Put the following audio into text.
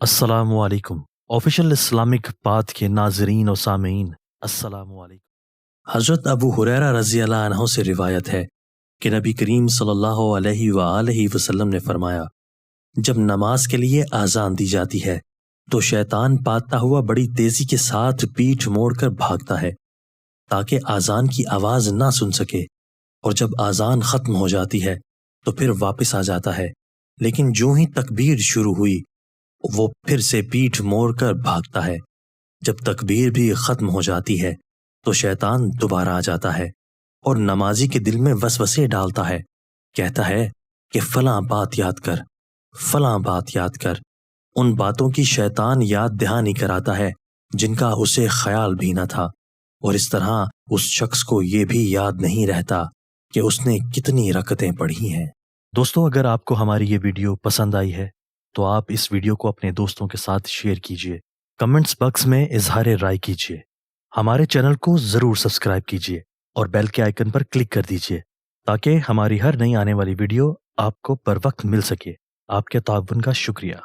السلام علیکم۔ Official Islamic path کے ناظرین و سامعین، السلام علیکم۔ حضرت ابو ہریرہ رضی اللہ عنہ سے روایت ہے کہ نبی کریم صلی اللہ علیہ وآلہ وسلم نے فرمایا، جب نماز کے لیے اذان دی جاتی ہے تو شیطان پاتا ہوا بڑی تیزی کے ساتھ پیٹھ موڑ کر بھاگتا ہے تاکہ اذان کی آواز نہ سن سکے، اور جب اذان ختم ہو جاتی ہے تو پھر واپس آ جاتا ہے، لیکن جو ہی تکبیر شروع ہوئی وہ پھر سے پیٹھ موڑ کر بھاگتا ہے۔ جب تکبیر بھی ختم ہو جاتی ہے تو شیطان دوبارہ آ جاتا ہے اور نمازی کے دل میں وسوسے ڈالتا ہے، کہتا ہے کہ فلاں بات یاد کر، فلاں بات یاد کر۔ ان باتوں کی شیطان یاد دہانی کراتا ہے جن کا اسے خیال بھی نہ تھا، اور اس طرح اس شخص کو یہ بھی یاد نہیں رہتا کہ اس نے کتنی رکعتیں پڑھی ہیں۔ دوستو، اگر آپ کو ہماری یہ ویڈیو پسند آئی ہے تو آپ اس ویڈیو کو اپنے دوستوں کے ساتھ شیئر کیجئے، کمنٹس باکس میں اظہار رائے کیجئے، ہمارے چینل کو ضرور سبسکرائب کیجئے اور بیل کے آئیکن پر کلک کر دیجئے تاکہ ہماری ہر نئی آنے والی ویڈیو آپ کو پر وقت مل سکے۔ آپ کے تعاون کا شکریہ۔